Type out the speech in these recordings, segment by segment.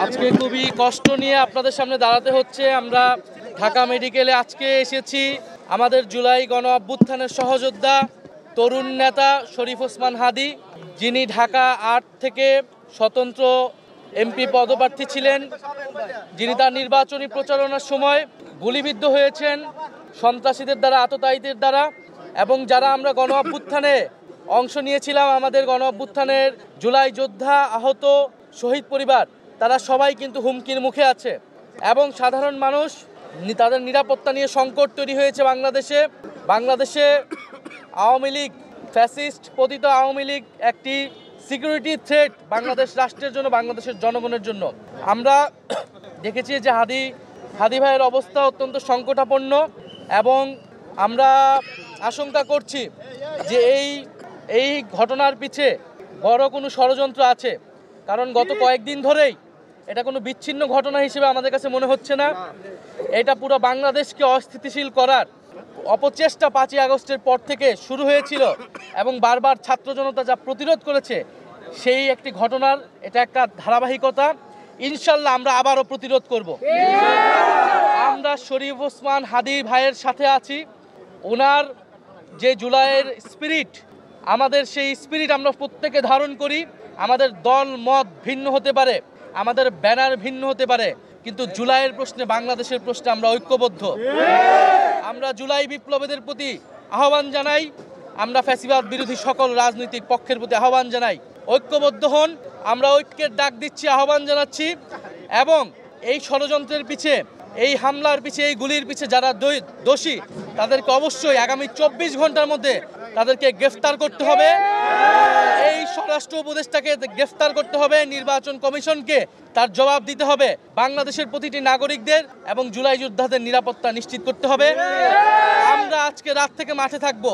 আজকে খুবই কষ্ট নিয়ে আপনাদের সামনে দাঁড়াতে হচ্ছে। আমরা ঢাকা মেডিকেলে আজকে এসেছি আমাদের জুলাই গণ অভ্যুত্থানের সহযোদ্ধা তরুণ নেতা শরীফ ওসমান হাদী, যিনি ঢাকা ৮ থেকে স্বতন্ত্র এমপি পদপ্রার্থী ছিলেন, যিনি তার নির্বাচনী প্রচারণার সময় গুলিবিদ্ধ হয়েছেন সন্ত্রাসীদের দ্বারা, আততায়ীদের দ্বারা। এবং যারা আমরা গণ অভ্যুত্থানে অংশ নিয়েছিলাম, আমাদের গণ অভ্যুত্থানের জুলাই যোদ্ধা, আহত, শহীদ পরিবার, তারা সবাই কিন্তু হুমকির মুখে আছে। এবং সাধারণ মানুষ তাদের নিরাপত্তা নিয়ে সংকট তৈরি হয়েছে বাংলাদেশে আওয়ামী লীগ, ফ্যাসিস্ট পতিত আওয়ামী লীগ একটি সিকিউরিটি থ্রেট বাংলাদেশ রাষ্ট্রের জন্য, বাংলাদেশের জনগণের জন্য। আমরা দেখেছি যে হাদী ভাইয়ের অবস্থা অত্যন্ত সংকটাপন্ন এবং আমরা আশঙ্কা করছি যে এই ঘটনার পিছে বড় কোনো ষড়যন্ত্র আছে। কারণ গত কয়েকদিন ধরেই এটা কোনো বিচ্ছিন্ন ঘটনা হিসেবে আমাদের কাছে মনে হচ্ছে না। এটা পুরো বাংলাদেশকে অস্থিতিশীল করার অপচেষ্টা 5ই আগস্টের পর থেকে শুরু হয়েছিল এবং বারবার ছাত্র জনতা যা প্রতিরোধ করেছে, সেই একটি ঘটনার এটা একটা ধারাবাহিকতা। ইনশাল্লাহ আমরা আবারও প্রতিরোধ করব। আমরা শরীফ ওসমান হাদী ভাইয়ের সাথে আছি। ওনার যে জুলাইয়ের স্পিরিট, আমাদের সেই স্পিরিট আমরা প্রত্যেকে ধারণ করি। আমাদের দল মত ভিন্ন হতে পারে, আমাদের ব্যানার ভিন্ন হতে পারে, কিন্তু জুলাইয়ের প্রশ্নে, বাংলাদেশের প্রশ্নে আমরা ঐক্যবদ্ধ। আমরা জুলাই বিপ্লবীদের প্রতি আহ্বান জানাই, আমরা ফ্যাসিবাদ বিরোধী সকল রাজনৈতিক পক্ষের প্রতি আহ্বান জানাই, ঐক্যবদ্ধ হন। আমরা ঐক্যের ডাক দিচ্ছি, আহ্বান জানাচ্ছি। এবং এই ষড়যন্ত্রের পিছে, এই হামলার পিছে, এই গুলির পিছে যারা দোষী, তাদেরকে অবশ্যই আগামী 24 ঘন্টার মধ্যে তাদেরকে গ্রেফতার করতে হবে। এই স্বরাষ্ট্র উপদেষ্টাকে গ্রেফতার করতে হবে, নির্বাচন কমিশনকে তার জবাব দিতে হবে, বাংলাদেশের প্রতিটি নাগরিকদের এবং জুলাই যোদ্ধাদের নিরাপত্তা নিশ্চিত করতে হবে। আমরা আজকে রাত থেকে মাঠে থাকব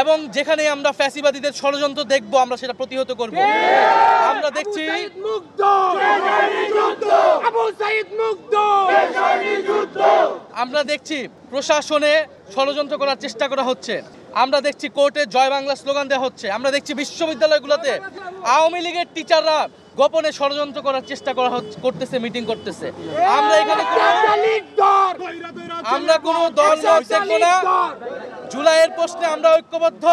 এবং যেখানে আমরা ফ্যাসিবাদীদের ষড়যন্ত্র দেখব, আমরা সেটা প্রতিহত করব। আমরা দেখছি প্রশাসনে ষড়যন্ত্র করার চেষ্টা করা হচ্ছে। আমরা দেখছি কোর্টে জয় বাংলা স্লোগান দেওয়া হচ্ছে। আমরা দেখছি বিশ্ববিদ্যালয়গুলোতে আওয়ামী লীগের টিচাররা গোপনে ষড়যন্ত্র করার চেষ্টা করতেছে, মিটিং করতেছে। আমরা এখানে কোনো দল দেখবো না। জুলাইয়ের প্রশ্নে আমরা ঐক্যবদ্ধ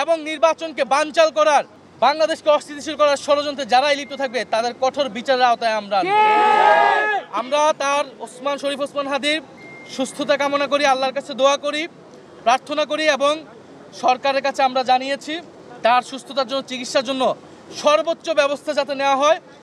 এবং নির্বাচনকে বানচাল করার, বাংলাদেশকে অস্থিতিশীল করার ষড়যন্ত্রে যারাই লিপ্ত থাকবে তাদের কঠোর বিচারের আওতায় আমরা তার শরীফ ওসমান হাদীর সুস্থতা কামনা করি, আল্লাহর কাছে দোয়া করি, প্রার্থনা করি এবং সরকারের কাছে আমরা জানিয়েছি তার সুস্থতার জন্য, চিকিৎসার জন্য সর্বোচ্চ ব্যবস্থা যাতে নেওয়া হয়